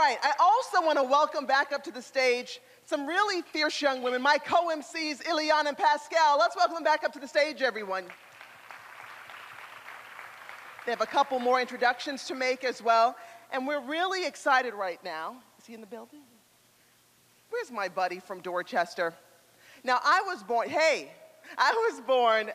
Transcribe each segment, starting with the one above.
right, I also want to welcome back up to the stage some really fierce young women, my co-MCs, Ileana and Pascal. Let's welcome them back up to the stage, everyone. They have a couple more introductions to make as well, and we're really excited right now. Is he in the building? Where's my buddy from Dorchester? Now, I was born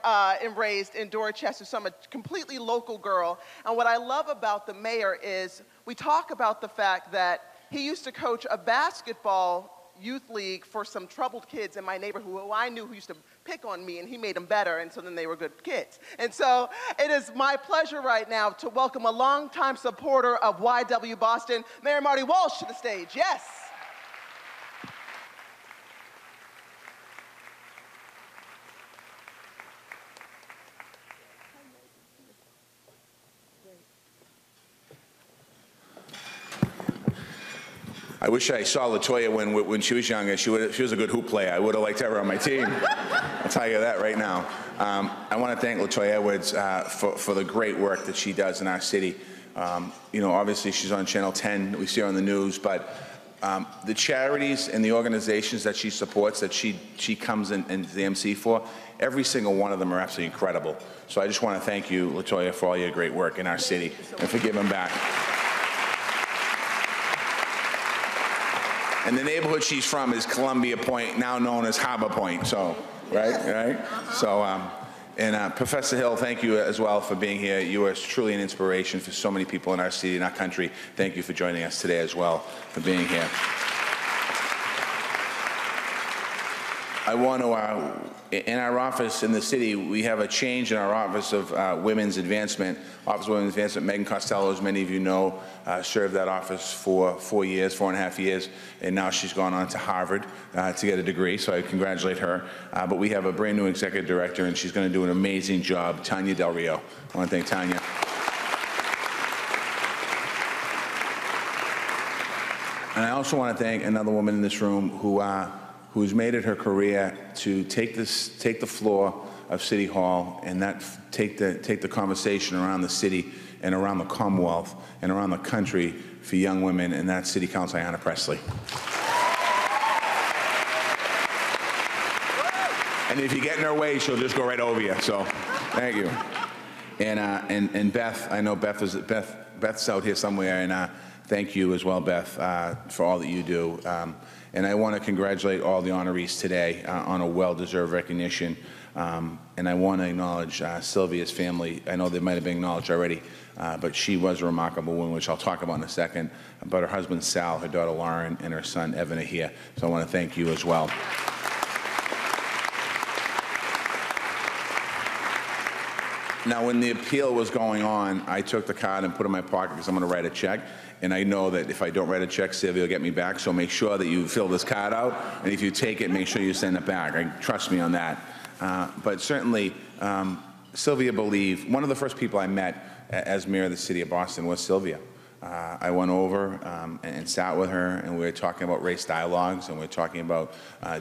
and raised in Dorchester, so I'm a completely local girl. And what I love about the mayor is we talk about the fact that he used to coach a basketball youth league for some troubled kids in my neighborhood who I knew who used to pick on me, and he made them better, and so then they were good kids. And so it is my pleasure right now to welcome a longtime supporter of YW Boston, Mayor Marty Walsh, to the stage. Yes. I wish I saw LaToya when she was younger. She was a good hoop player. I would have liked to have her on my team. I'll tell you that right now. I want to thank LaToya Edwards for the great work that she does in our city. You know, obviously she's on Channel 10. We see her on the news, but the charities and the organizations that she supports, that she comes in the MC for, every single one of them are absolutely incredible. So I just want to thank you, LaToya, for all your great work in our city and for giving back. And the neighborhood she's from is Columbia Point, now known as Harbor Point. So, right? So, and Professor Hill, thank you as well for being here. You are truly an inspiration for so many people in our city and our country. Thank you for joining us today as well, for being here. I want to, in our office in the city, we have a change in our Office of Women's Advancement. Office of Women's Advancement, Megan Costello, as many of you know, served that office for 4.5 years, and now she's gone on to Harvard to get a degree, so I congratulate her. But we have a brand new executive director, and she's going to do an amazing job, Tanya Del Rio. I want to thank Tanya. And I also want to thank another woman in this room who's made it her career to take the floor of City Hall and take the conversation around the city and around the Commonwealth and around the country for young women, and that's City Council Ayanna Pressley. And if you get in her way, she'll just go right over you. So, thank you. And Beth, I know Beth's out here somewhere, and thank you as well, Beth, for all that you do. And I want to congratulate all the honorees today on a well-deserved recognition. And I want to acknowledge Sylvia's family. I know they might have been acknowledged already, but she was a remarkable woman, which I'll talk about in a second. But her husband, Sal, her daughter, Lauren, and her son, Evan, are here. So I want to thank you as well. Now, when the appeal was going on, I took the card and put it in my pocket because I'm going to write a check. And I know that if I don't write a check, Sylvia will get me back. So make sure that you fill this card out. And if you take it, make sure you send it back. Trust me on that. But certainly, Sylvia believed, one of the first people I met as mayor of the city of Boston was Sylvia. I went over and sat with her, and we were talking about race dialogues, and we were talking about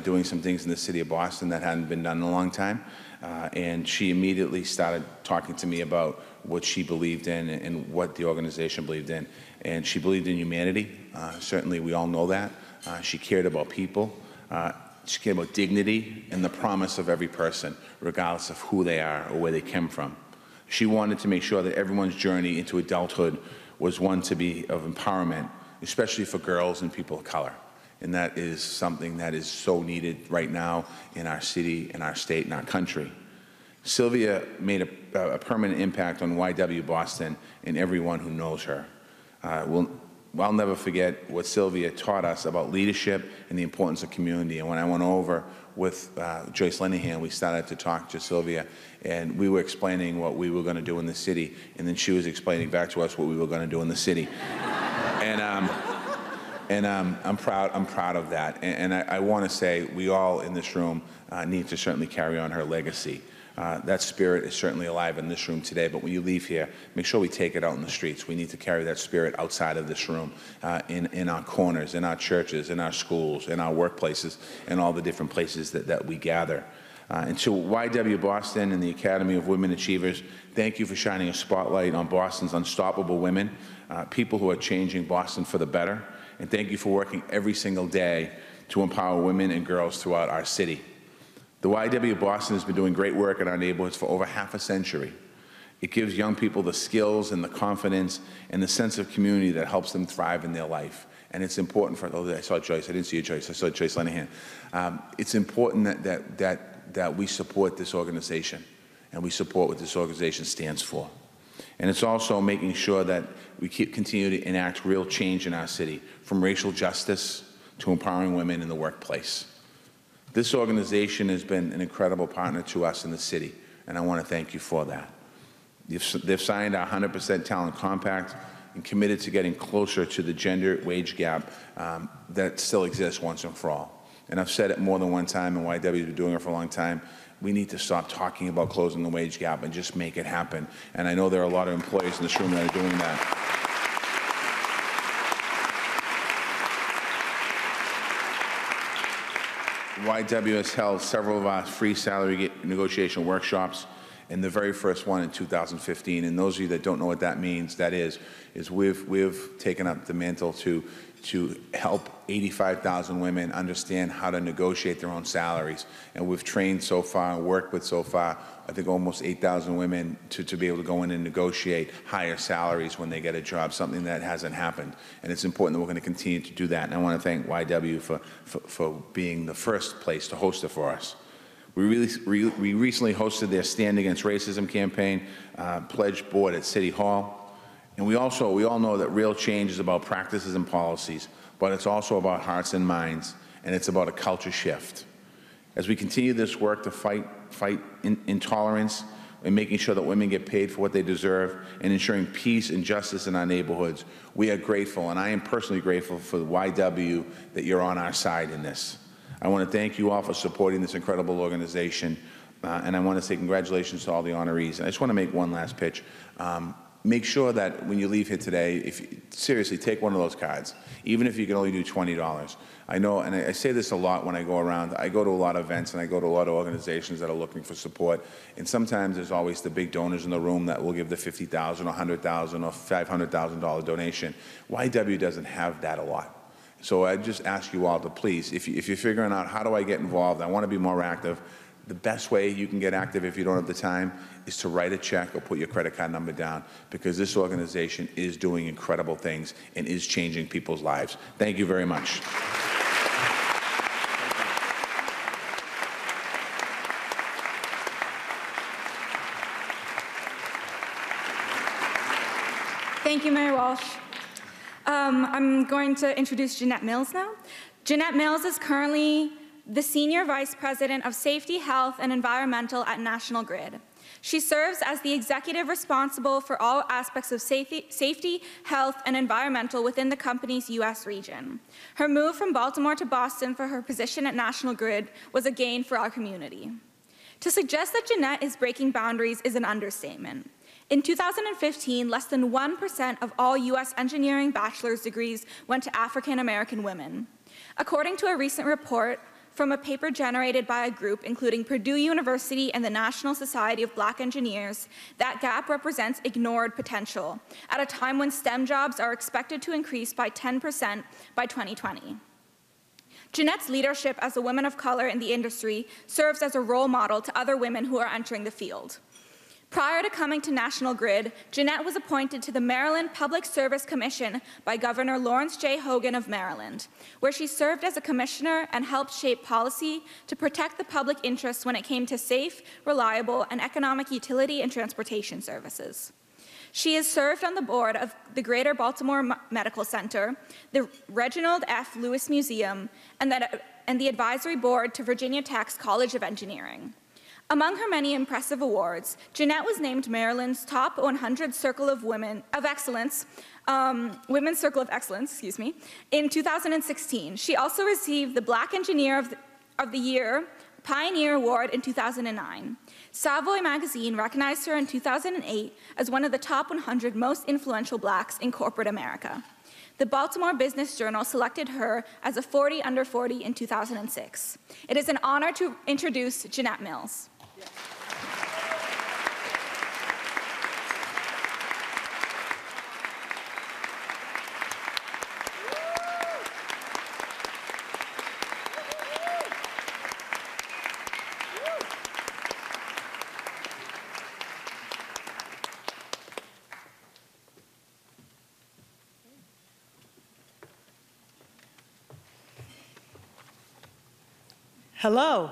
doing some things in the city of Boston that hadn't been done in a long time. And she immediately started talking to me about what she believed in and what the organization believed in. And she believed in humanity. Certainly, we all know that. She cared about people. She cared about dignity and the promise of every person, regardless of who they are or where they came from. She wanted to make sure that everyone's journey into adulthood was one to be of empowerment, especially for girls and people of color. And that is something that is so needed right now in our city, in our state, in our country. Sylvia made a permanent impact on YW Boston and everyone who knows her. I'll never forget what Sylvia taught us about leadership and the importance of community. And when I went over with Joyce Linehan, we started to talk to Sylvia, and we were explaining what we were going to do in the city, and then she was explaining back to us what we were going to do in the city. And I'm proud of that. And I want to say we all in this room need to certainly carry on her legacy. That spirit is certainly alive in this room today, but when you leave here, make sure we take it out in the streets. We need to carry that spirit outside of this room, in our corners, in our churches, in our schools, in our workplaces, and all the different places that we gather. And to YW Boston and the Academy of Women Achievers, thank you for shining a spotlight on Boston's unstoppable women, people who are changing Boston for the better. and thank you for working every single day to empower women and girls throughout our city. The YW Boston has been doing great work in our neighborhoods for over half a century. It gives young people the skills and the confidence and the sense of community that helps them thrive in their life. And it's important for, oh, I saw Joyce, I didn't see you, Joyce, I saw Joyce Lenahan. It's important that we support this organization, and we support what this organization stands for. And it's also making sure that we continue to enact real change in our city, from racial justice to empowering women in the workplace. This organization has been an incredible partner to us in the city, and I want to thank you for that. They've signed our 100% Talent Compact and committed to getting closer to the gender wage gap that still exists once and for all. And I've said it more than one time, and YW's been doing it for a long time. We need to stop talking about closing the wage gap and just make it happen. And I know there are a lot of employees in this room that are doing that. YW has held several of our free salary negotiation workshops, and the very first one in 2015. And those of you that don't know what that means, that is we've taken up the mantle to help 85,000 women understand how to negotiate their own salaries. And we've trained so far and worked with so far, I think almost 8,000 women to be able to go in and negotiate higher salaries when they get a job, something that hasn't happened. And it's important that we're going to continue to do that. And I want to thank YW for being the first place to host it for us. We recently hosted their Stand Against Racism campaign pledge board at City Hall. And we all know that real change is about practices and policies, but it's also about hearts and minds, and it's about a culture shift. As we continue this work to fight intolerance and making sure that women get paid for what they deserve and ensuring peace and justice in our neighborhoods, we are grateful, and I am personally grateful for the YW that you're on our side in this. I want to thank you all for supporting this incredible organization, and I want to say congratulations to all the honorees. And I just want to make one last pitch. Make sure that when you leave here today, seriously, take one of those cards, even if you can only do $20. I know, and I say this a lot when I go around, I go to a lot of events and I go to a lot of organizations that are looking for support, and sometimes there's always the big donors in the room that will give the $50,000 or $100,000 or $500,000 donation. YW doesn't have that a lot. So I just ask you all to please, if you're figuring out how do I get involved, I want to be more active, the best way you can get active if you don't have the time is to write a check or put your credit card number down, because this organization is doing incredible things and is changing people's lives. Thank you very much. Thank you, Mayor Walsh. I'm going to introduce Jeanette Mills now. Jeanette Mills is currently the Senior Vice President of Safety, Health, and Environmental at National Grid. She serves as the executive responsible for all aspects of safety, health, and environmental within the company's U.S. region. Her move from Baltimore to Boston for her position at National Grid was a gain for our community. To suggest that Jeanette is breaking boundaries is an understatement. In 2015, less than 1% of all U.S. engineering bachelor's degrees went to African American women. According to a recent report from a paper generated by a group including Purdue University and the National Society of Black Engineers, that gap represents ignored potential at a time when STEM jobs are expected to increase by 10% by 2020. Jeanette's leadership as a woman of color in the industry serves as a role model to other women who are entering the field. Prior to coming to National Grid, Jeanette was appointed to the Maryland Public Service Commission by Governor Lawrence J. Hogan of Maryland, where she served as a commissioner and helped shape policy to protect the public interest when it came to safe, reliable, and economic utility and transportation services. She has served on the board of the Greater Baltimore Medical Center, the Reginald F. Lewis Museum, and the advisory board to Virginia Tech's College of Engineering. Among her many impressive awards, Jeanette was named Maryland's top 100 Circle of Women of Excellence, Women's Circle of Excellence, in 2016. She also received the Black Engineer of the Year Pioneer Award in 2009. Savoy magazine recognized her in 2008 as one of the top 100 most influential Blacks in corporate America. The Baltimore Business Journal selected her as a 40 under 40 in 2006. It is an honor to introduce Jeanette Mills. Hello.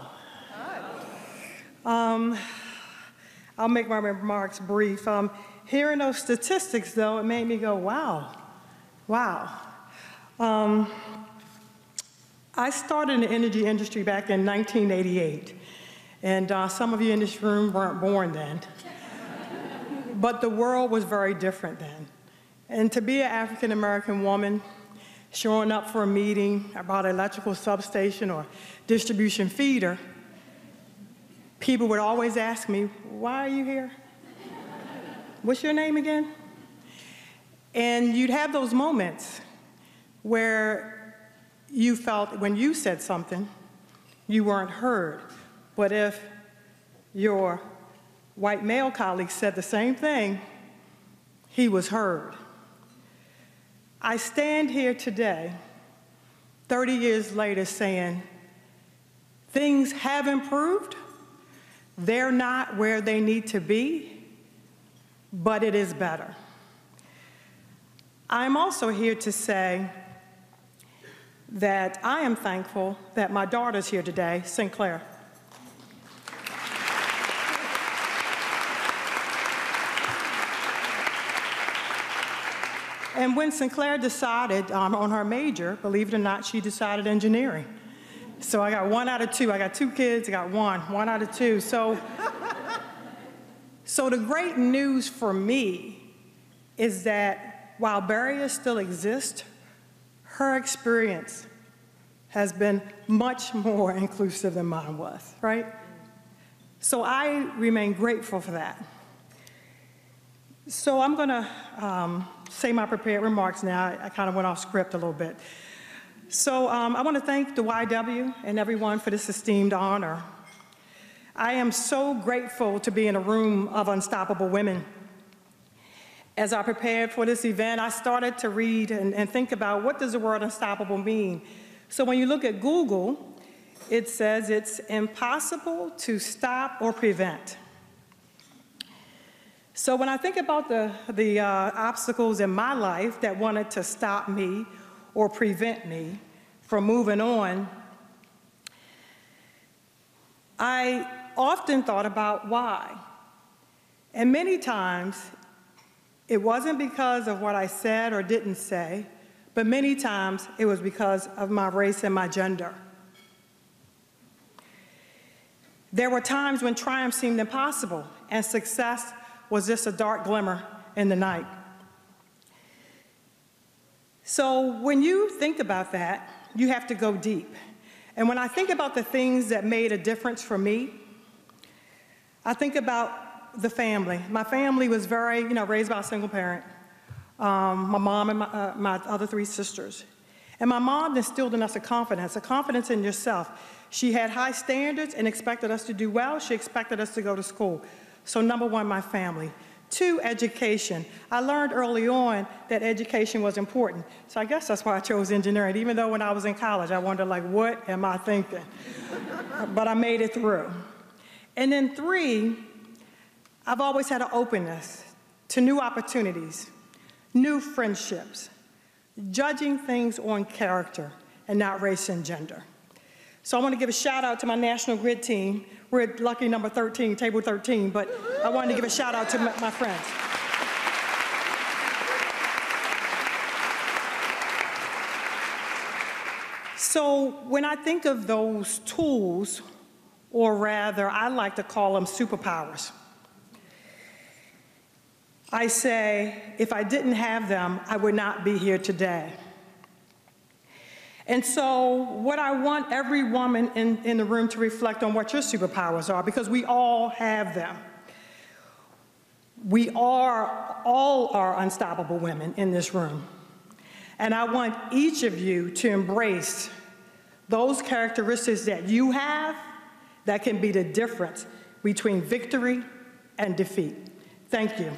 I'll make my remarks brief. Hearing those statistics, though, it made me go, wow, wow. I started in the energy industry back in 1988, and some of you in this room weren't born then. But the world was very different then. And to be an African-American woman, showing up for a meeting about an electrical substation or distribution feeder, people would always ask me, why are you here? What's your name again? And you'd have those moments where you felt when you said something, you weren't heard. But if your white male colleague said the same thing, he was heard. I stand here today, 30 years later, saying things have improved. They're not where they need to be, but it is better. I'm also here to say that I am thankful that my daughter's here today, Sinclair. And when Sinclair decided on her major, believe it or not, she decided engineering. So I got 1 out of 2. I got 2 kids, I got 1 out of 2. So the great news for me is that while barriers still exist, her experience has been much more inclusive than mine was, right? So I remain grateful for that. So I'm gonna say my prepared remarks now. I kind of went off script a little bit. So I want to thank the YW and everyone for this esteemed honor. I am so grateful to be in a room of unstoppable women. As I prepared for this event, I started to read and think about what does the word unstoppable mean. So when you look at Google, it says it's impossible to stop or prevent. So when I think about the obstacles in my life that wanted to stop me or prevent me from moving on, I often thought about why. And many times, it wasn't because of what I said or didn't say, but many times it was because of my race and my gender. There were times when triumph seemed impossible and success was just a dark glimmer in the night. So when you think about that, you have to go deep. And when I think about the things that made a difference for me, I think about the family. My family was very, raised by a single parent. My mom and my other 3 sisters. And my mom instilled in us a confidence in yourself. She had high standards and expected us to do well. She expected us to go to school. So number 1, my family. 2, education. I learned early on that education was important. So I guess that's why I chose engineering. Even though when I was in college, I wondered, what am I thinking? But I made it through. And then 3, I've always had an openness to new opportunities, new friendships, judging things on character and not race and gender. So I want to give a shout out to my National Grid team. We're at lucky number 13, table 13, but I wanted to give a shout out to my friends. So when I think of those tools, or rather, I like to call them superpowers, I say, if I didn't have them, I would not be here today. And so what I want every woman in the room to reflect on what your superpowers are, because we all have them. We all are unstoppable women in this room. And I want each of you to embrace those characteristics that you have that can be the difference between victory and defeat. Thank you.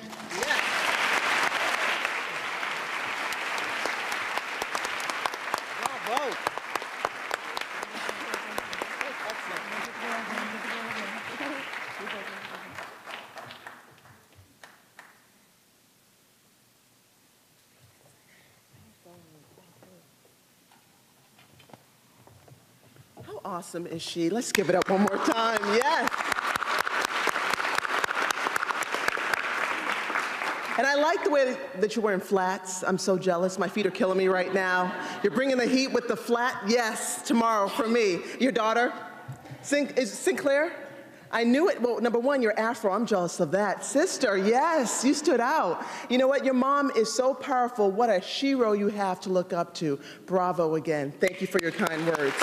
awesome is she? Let's give it up one more time. Yes. And I like the way that you're wearing flats. I'm so jealous. My feet are killing me right now. You're bringing the heat with the flat. Yes, tomorrow for me. Your daughter, is Sinclair? I knew it. Well, number one, you're Afro. I'm jealous of that. Sister, yes, you stood out. You know what? Your mom is so powerful. What a shero you have to look up to. Bravo again. Thank you for your kind words.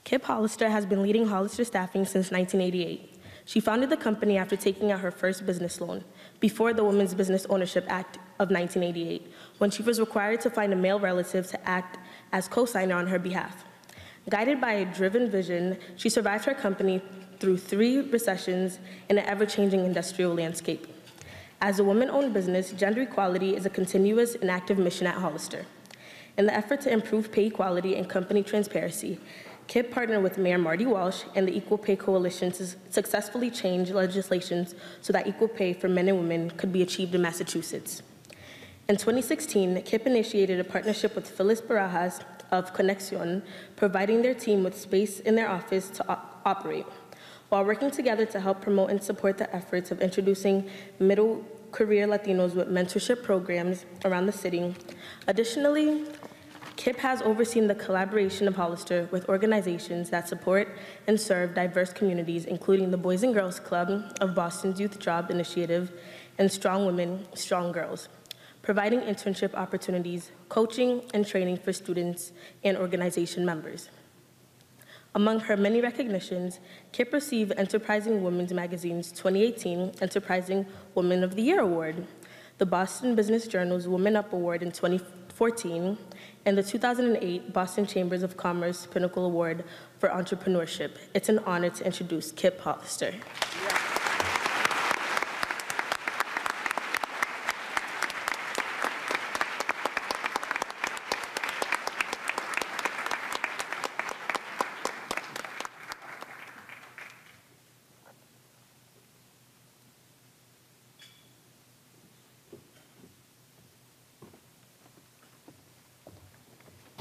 Kip Hollister has been leading Hollister Staffing since 1988. She founded the company after taking out her first business loan, before the Women's Business Ownership Act of 1988, when she was required to find a male relative to act as co-signer on her behalf. Guided by a driven vision, she survived her company through 3 recessions in an ever-changing industrial landscape. As a woman-owned business, gender equality is a continuous and active mission at Hollister. In the effort to improve pay equality and company transparency, Kip partnered with Mayor Marty Walsh and the Equal Pay Coalition to successfully change legislations so that equal pay for men and women could be achieved in Massachusetts. In 2016, Kip initiated a partnership with Phyllis Barajas of Conexion, providing their team with space in their office to operate, while working together to help promote and support the efforts of introducing middle career Latinos with mentorship programs around the city. Additionally, Kip has overseen the collaboration of Hollister with organizations that support and serve diverse communities, including the Boys and Girls Club of Boston's Youth Job Initiative and Strong Women, Strong Girls, providing internship opportunities, coaching, and training for students and organization members. Among her many recognitions, Kip received Enterprising Women's Magazine's 2018 Enterprising Woman of the Year Award, the Boston Business Journal's Woman Up Award in 2014, and the 2008 Boston Chambers of Commerce Pinnacle Award for Entrepreneurship. It's an honor to introduce Kip Hollister.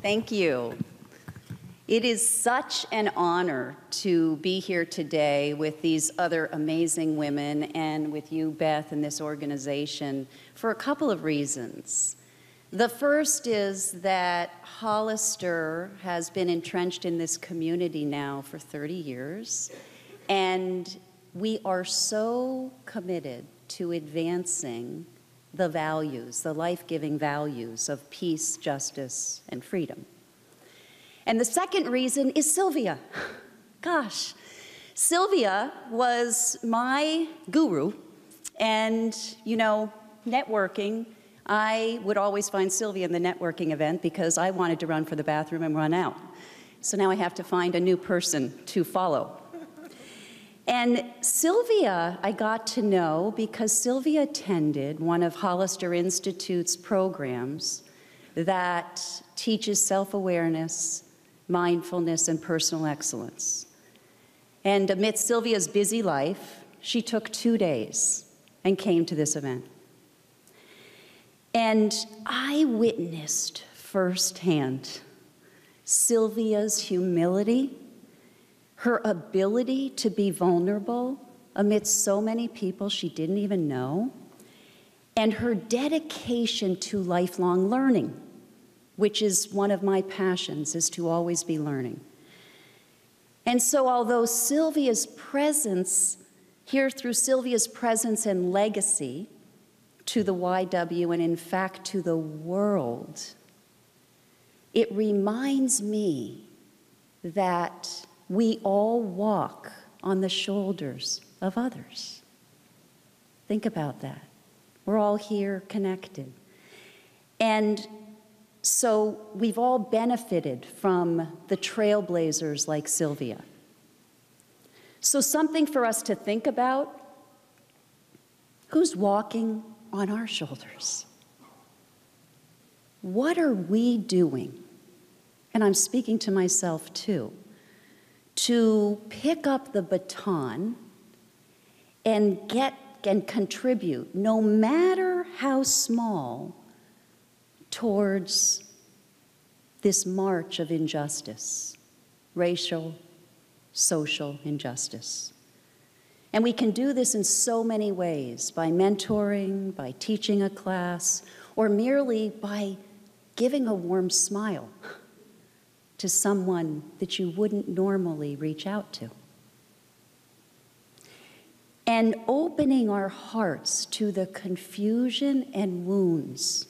Thank you. It is such an honor to be here today with these other amazing women and with you, Beth, and this organization for a couple of reasons. The first is that Hollister has been entrenched in this community now for 30 years, and we are so committed to advancing the values, the life-giving values of peace, justice, and freedom. And the second reason is Sylvia. Gosh, Sylvia was my guru, and you know, networking, I would always find Sylvia in the networking event because I wanted to run for the bathroom and run out. So now I have to find a new person to follow. And Sylvia, I got to know because Sylvia attended one of Hollister Institute's programs that teaches self-awareness, mindfulness, and personal excellence. And amidst Sylvia's busy life, she took 2 days and came to this event. And I witnessed firsthand Sylvia's humility, her ability to be vulnerable amidst so many people she didn't even know, and her dedication to lifelong learning, which is one of my passions, is to always be learning. And so although Sylvia's presence, here through Sylvia's presence and legacy to the YW and in fact to the world, it reminds me that we all walk on the shoulders of others. Think about that. We're all here connected. And so we've all benefited from the trailblazers like Sylvia. So something for us to think about: who's walking on our shoulders? What are we doing? And I'm speaking to myself too, to pick up the baton and contribute, no matter how small, towards this march of injustice, racial, social injustice. And we can do this in so many ways, by mentoring, by teaching a class, or merely by giving a warm smile to someone that you wouldn't normally reach out to. And opening our hearts to the confusion and wounds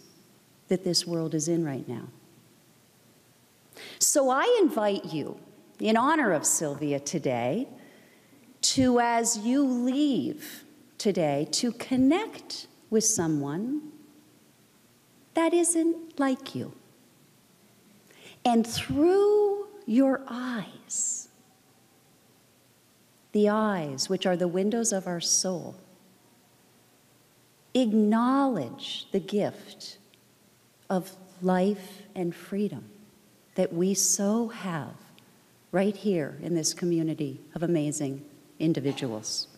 that this world is in right now. So I invite you, in honor of Sylvia today, to, as you leave today, to connect with someone that isn't like you. And through your eyes, the eyes which are the windows of our soul, acknowledge the gift of life and freedom that we so have right here in this community of amazing individuals.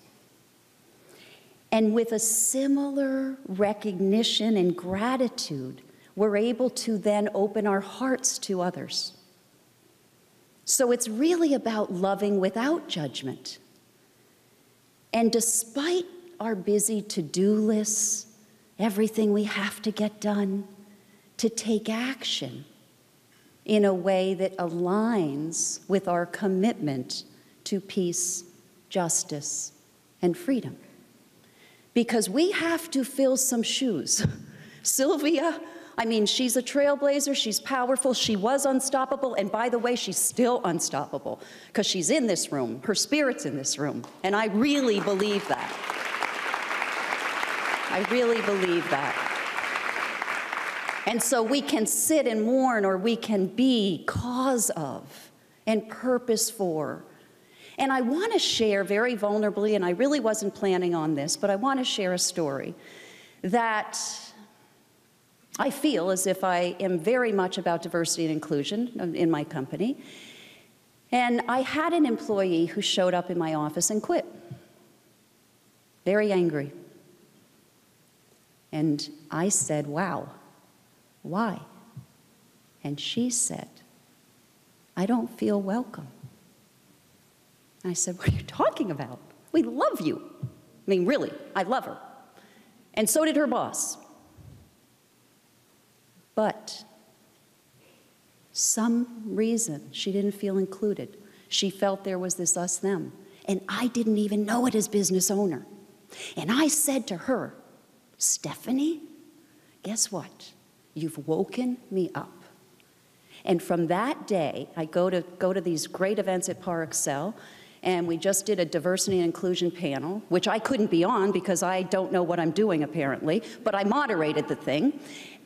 And with a similar recognition and gratitude, we're able to then open our hearts to others. So it's really about loving without judgment. And despite our busy to-do lists, everything we have to get done, to take action in a way that aligns with our commitment to peace, justice, and freedom. Because we have to fill some shoes. Sylvia, I mean, she's a trailblazer, she's powerful, she was unstoppable, and by the way, she's still unstoppable, because she's in this room, her spirit's in this room, and I really believe that. I really believe that. And so we can sit and mourn, or we can be cause of and purpose for. And I want to share very vulnerably, and I really wasn't planning on this, but I want to share a story that I feel as if I am very much about diversity and inclusion in my company. And I had an employee who showed up in my office and quit. Very angry. And I said, wow, why? And she said, I don't feel welcome. I said, what are you talking about? We love you. I mean, really, I love her. And so did her boss. But some reason she didn't feel included. She felt there was this us, them. And I didn't even know it as business owner. And I said to her, Stephanie, guess what? You've woken me up. And from that day, I go to these great events at Par Excel, and we just did a diversity and inclusion panel, which I couldn't be on because I don't know what I'm doing apparently, but I moderated the thing.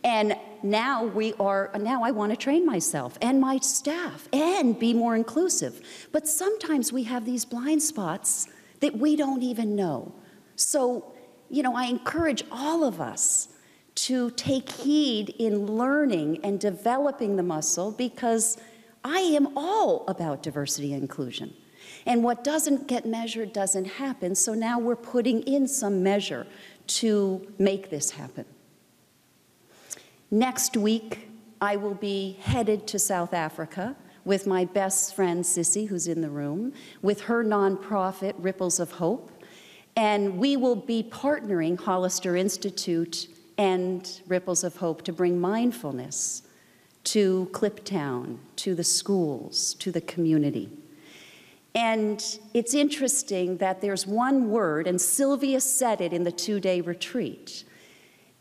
And now I want to train myself and my staff and be more inclusive. But sometimes we have these blind spots that we don't even know. So, I encourage all of us to take heed in learning and developing the muscle, because I am all about diversity and inclusion. And what doesn't get measured doesn't happen, so now we're putting in some measure to make this happen. Next week, I will be headed to South Africa with my best friend, Sissy, who's in the room, with her nonprofit, Ripples of Hope. And we will be partnering Hollister Institute and Ripples of Hope to bring mindfulness to Cliptown, to the schools, to the community. And it's interesting that there's one word, and Sylvia said it in the 2-day retreat,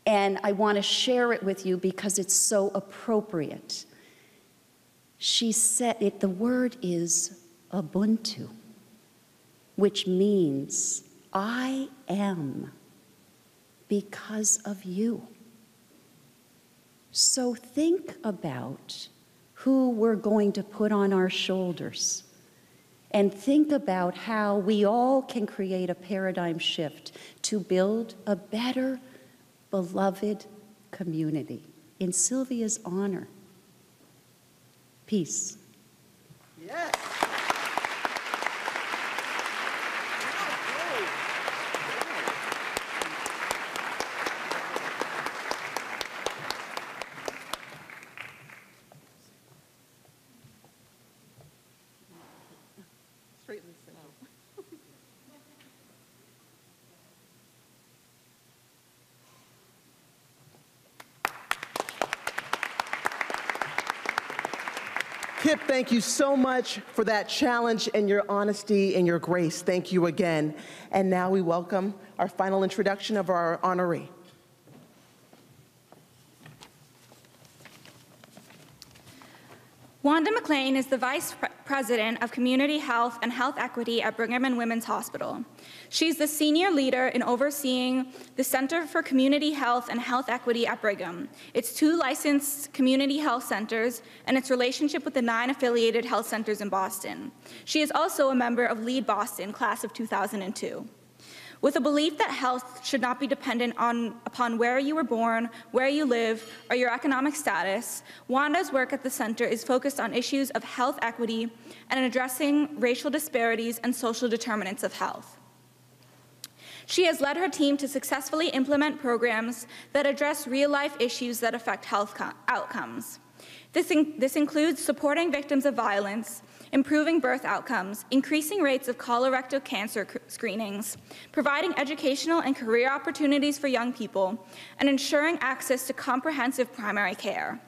and I want to share it with you because it's so appropriate. She said it, the word is Ubuntu, which means I am because of you. So think about who we're going to put on our shoulders, and think about how we all can create a paradigm shift to build a better, beloved community in Sylvia's honor. Peace. Yes. Kip, thank you so much for that challenge and your honesty and your grace. Thank you again. And now we welcome our final introduction of our honoree. Wanda McLean is the Vice President of Community Health and Health Equity at Brigham and Women's Hospital. She's the senior leader in overseeing the Center for Community Health and Health Equity at Brigham, its 2 licensed community health centers, and its relationship with the 9 affiliated health centers in Boston. She is also a member of Lead Boston, class of 2002. With a belief that health should not be dependent upon where you were born, where you live, or your economic status, Wanda's work at the center is focused on issues of health equity and addressing racial disparities and social determinants of health. She has led her team to successfully implement programs that address real-life issues that affect health outcomes. This includes supporting victims of violence, improving birth outcomes, increasing rates of colorectal cancer screenings, providing educational and career opportunities for young people, and ensuring access to comprehensive primary care.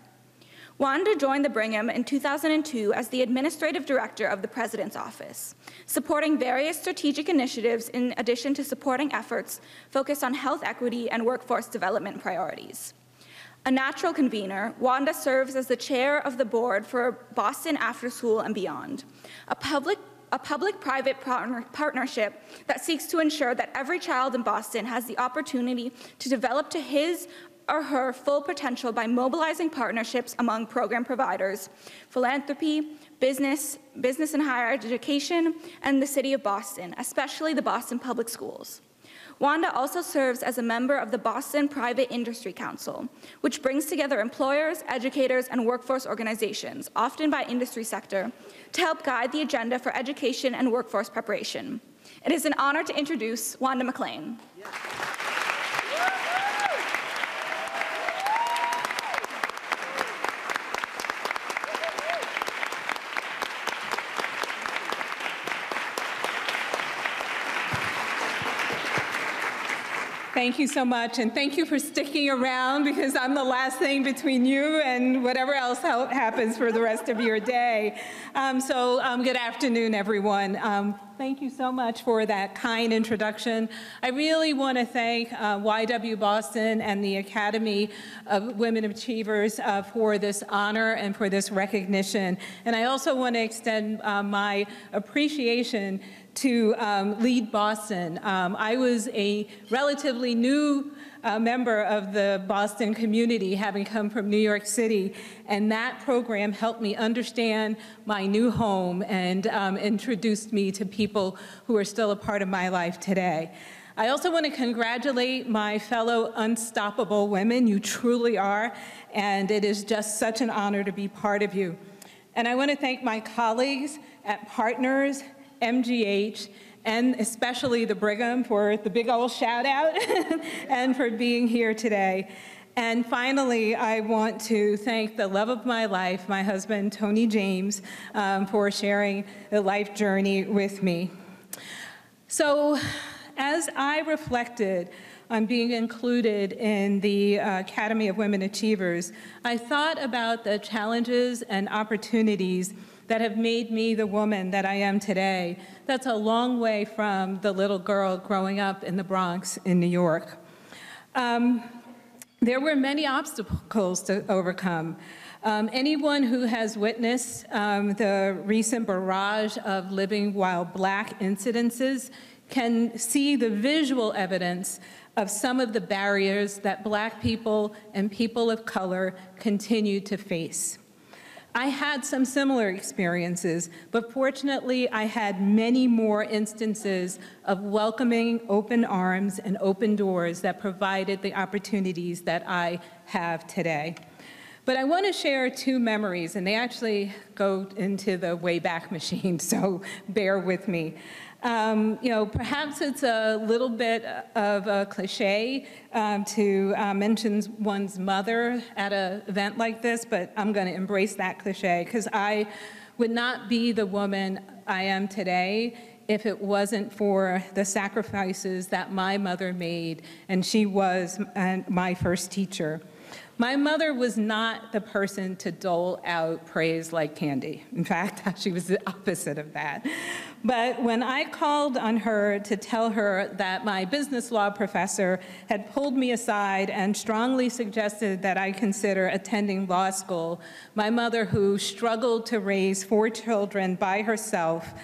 Wanda joined the Brigham in 2002 as the administrative director of the President's Office, supporting various strategic initiatives in addition to supporting efforts focused on health equity and workforce development priorities. A natural convener, Wanda serves as the chair of the board for Boston After School and Beyond, a public-private partnership that seeks to ensure that every child in Boston has the opportunity to develop to his or her full potential by mobilizing partnerships among program providers, philanthropy, business and higher education, and the city of Boston, especially the Boston Public Schools. Wanda also serves as a member of the Boston Private Industry Council, which brings together employers, educators, and workforce organizations, often by industry sector, to help guide the agenda for education and workforce preparation. It is an honor to introduce Wanda McLean. Yeah. Thank you so much, and thank you for sticking around because I'm the last thing between you and whatever else happens for the rest of your day. Good afternoon, everyone. Thank you so much for that kind introduction. I really want to thank YW Boston and the Academy of Women Achievers for this honor and for this recognition. And I also want to extend my appreciation to Lead Boston. I was a relatively new member of the Boston community, having come from New York City, and that program helped me understand my new home and introduced me to people who are still a part of my life today. I also want to congratulate my fellow unstoppable women. You truly are, and it is just such an honor to be part of you. And I want to thank my colleagues at Partners, MGH, and especially the Brigham for the big old shout out and for being here today. And finally, I want to thank the love of my life, my husband, Tony James, for sharing the life journey with me. So as I reflected on being included in the Academy of Women Achievers, I thought about the challenges and opportunities that have made me the woman that I am today. That's a long way from the little girl growing up in the Bronx in New York. There were many obstacles to overcome. Anyone who has witnessed the recent barrage of living while Black incidences can see the visual evidence of some of the barriers that Black people and people of color continue to face. I had some similar experiences, but fortunately I had many more instances of welcoming open arms and open doors that provided the opportunities that I have today. But I want to share 2 memories, and they actually go into the Wayback Machine, so bear with me. Perhaps it's a little bit of a cliche to mention one's mother at an event like this, but I'm going to embrace that cliche because I would not be the woman I am today if it wasn't for the sacrifices that my mother made, and she was my first teacher. My mother was not the person to dole out praise like candy. In fact, she was the opposite of that. But when I called on her to tell her that my business law professor had pulled me aside and strongly suggested that I consider attending law school, my mother, who struggled to raise 4 children by herself,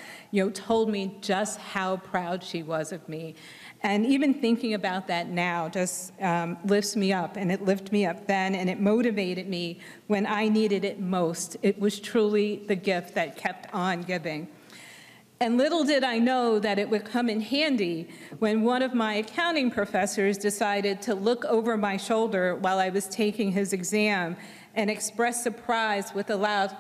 told me just how proud she was of me. And even thinking about that now just lifts me up, and it lifted me up then, and it motivated me when I needed it most. It was truly the gift that kept on giving. And little did I know that it would come in handy when one of my accounting professors decided to look over my shoulder while I was taking his exam and express surprise with a loud,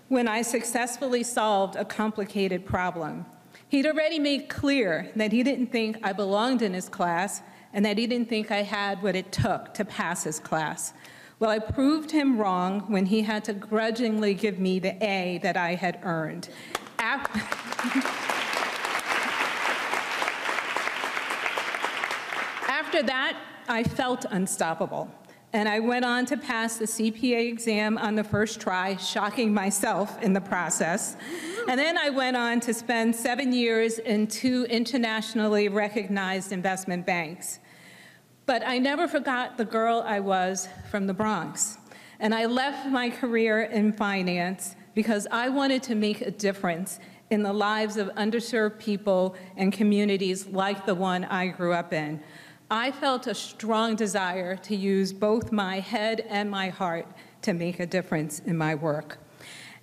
when I successfully solved a complicated problem. He'd already made clear that he didn't think I belonged in his class and that he didn't think I had what it took to pass his class. Well, I proved him wrong when he had to grudgingly give me the A that I had earned. After that, I felt unstoppable. And I went on to pass the CPA exam on the first try, shocking myself in the process. And then I went on to spend 7 years in 2 internationally recognized investment banks. But I never forgot the girl I was from the Bronx. And I left my career in finance because I wanted to make a difference in the lives of underserved people and communities like the one I grew up in. I felt a strong desire to use both my head and my heart to make a difference in my work.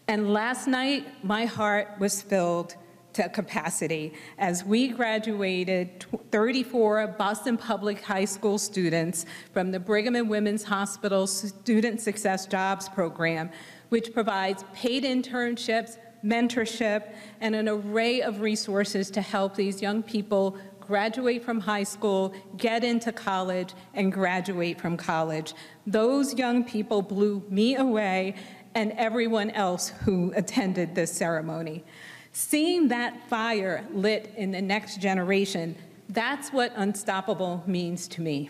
And last night, my heart was filled to capacity as we graduated 34 Boston Public High School students from the Brigham and Women's Hospital Student Success Jobs Program, which provides paid internships, mentorship, and an array of resources to help these young people graduate from high school, get into college, and graduate from college. Those young people blew me away and everyone else who attended this ceremony. Seeing that fire lit in the next generation, that's what unstoppable means to me.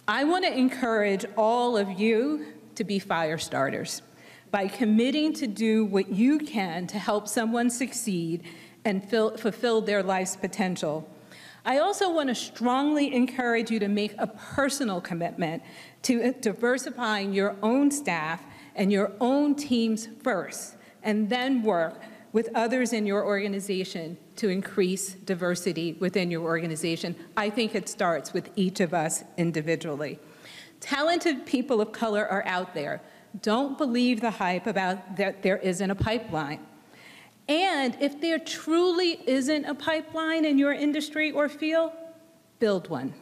I want to encourage all of you to be fire starters by committing to do what you can to help someone succeed and fulfill their life's potential. I also want to strongly encourage you to make a personal commitment to diversifying your own staff and your own teams first, and then work with others in your organization to increase diversity within your organization. I think it starts with each of us individually. Talented people of color are out there. Don't believe the hype about that there isn't a pipeline. And if there truly isn't a pipeline in your industry or field, build one.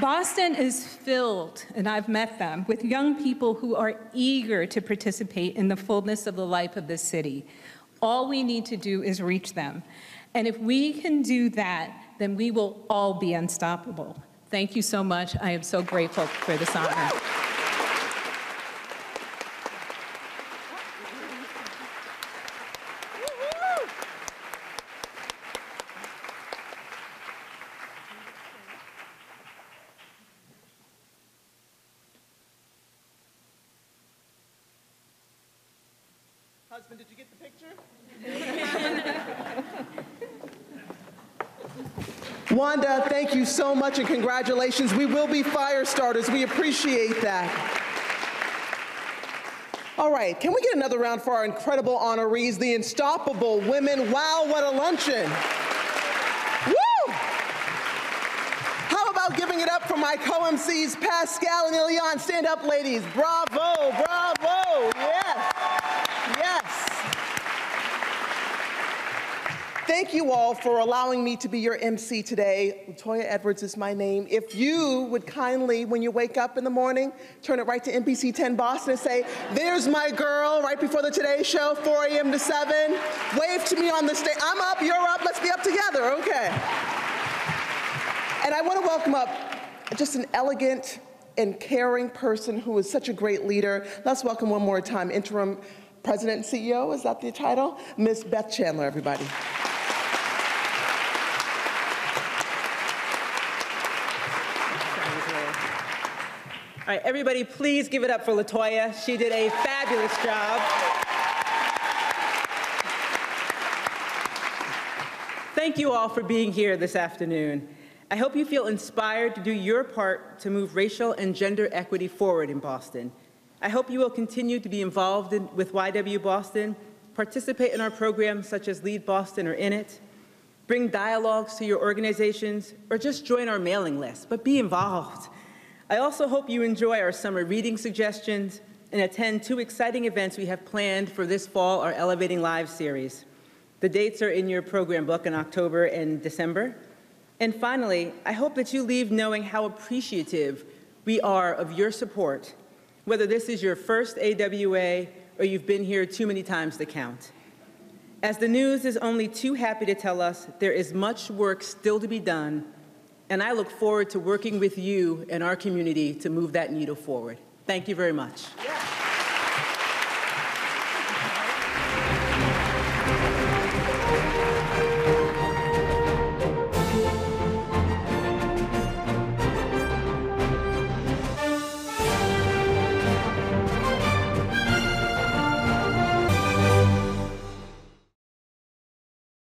Boston is filled, and I've met them, with young people who are eager to participate in the fullness of the life of this city. All we need to do is reach them. And if we can do that, then we will all be unstoppable. Thank you so much. I am so grateful for this honor. Husband, did you get the picture? Wanda, thank you so much and congratulations. We will be fire starters. We appreciate that. All right, can we get another round for our incredible honorees, the Unstoppable Women? Wow, what a luncheon. Woo! How about giving it up for my co-MCs, Pascal and Ilian? Stand up, ladies. Bravo, bravo. Yes, yes. Thank you all for allowing me to be your MC today. Latoya Edwards is my name. If you would kindly, when you wake up in the morning, turn it right to NBC 10 Boston and say, there's my girl, right before the Today Show, 4 a.m. to 7. Wave to me on the stage. I'm up, you're up, let's be up together, okay. And I want to welcome up just an elegant and caring person who is such a great leader. Let's welcome one more time, Interim President and CEO, is that the title? Ms. Beth Chandler, everybody. All right, everybody, please give it up for LaToya. She did a fabulous job. Thank you all for being here this afternoon. I hope you feel inspired to do your part to move racial and gender equity forward in Boston. I hope you will continue to be involved with YW Boston, participate in our programs such as Lead Boston or In It, bring dialogues to your organizations, or just join our mailing list, but be involved. I also hope you enjoy our summer reading suggestions and attend 2 exciting events we have planned for this fall, our Elevating Lives series. The dates are in your program book in October and December. And finally, I hope that you leave knowing how appreciative we are of your support, whether this is your first AWA or you've been here too many times to count. As the news is only too happy to tell us, there is much work still to be done, and I look forward to working with you and our community to move that needle forward. Thank you very much. Yeah.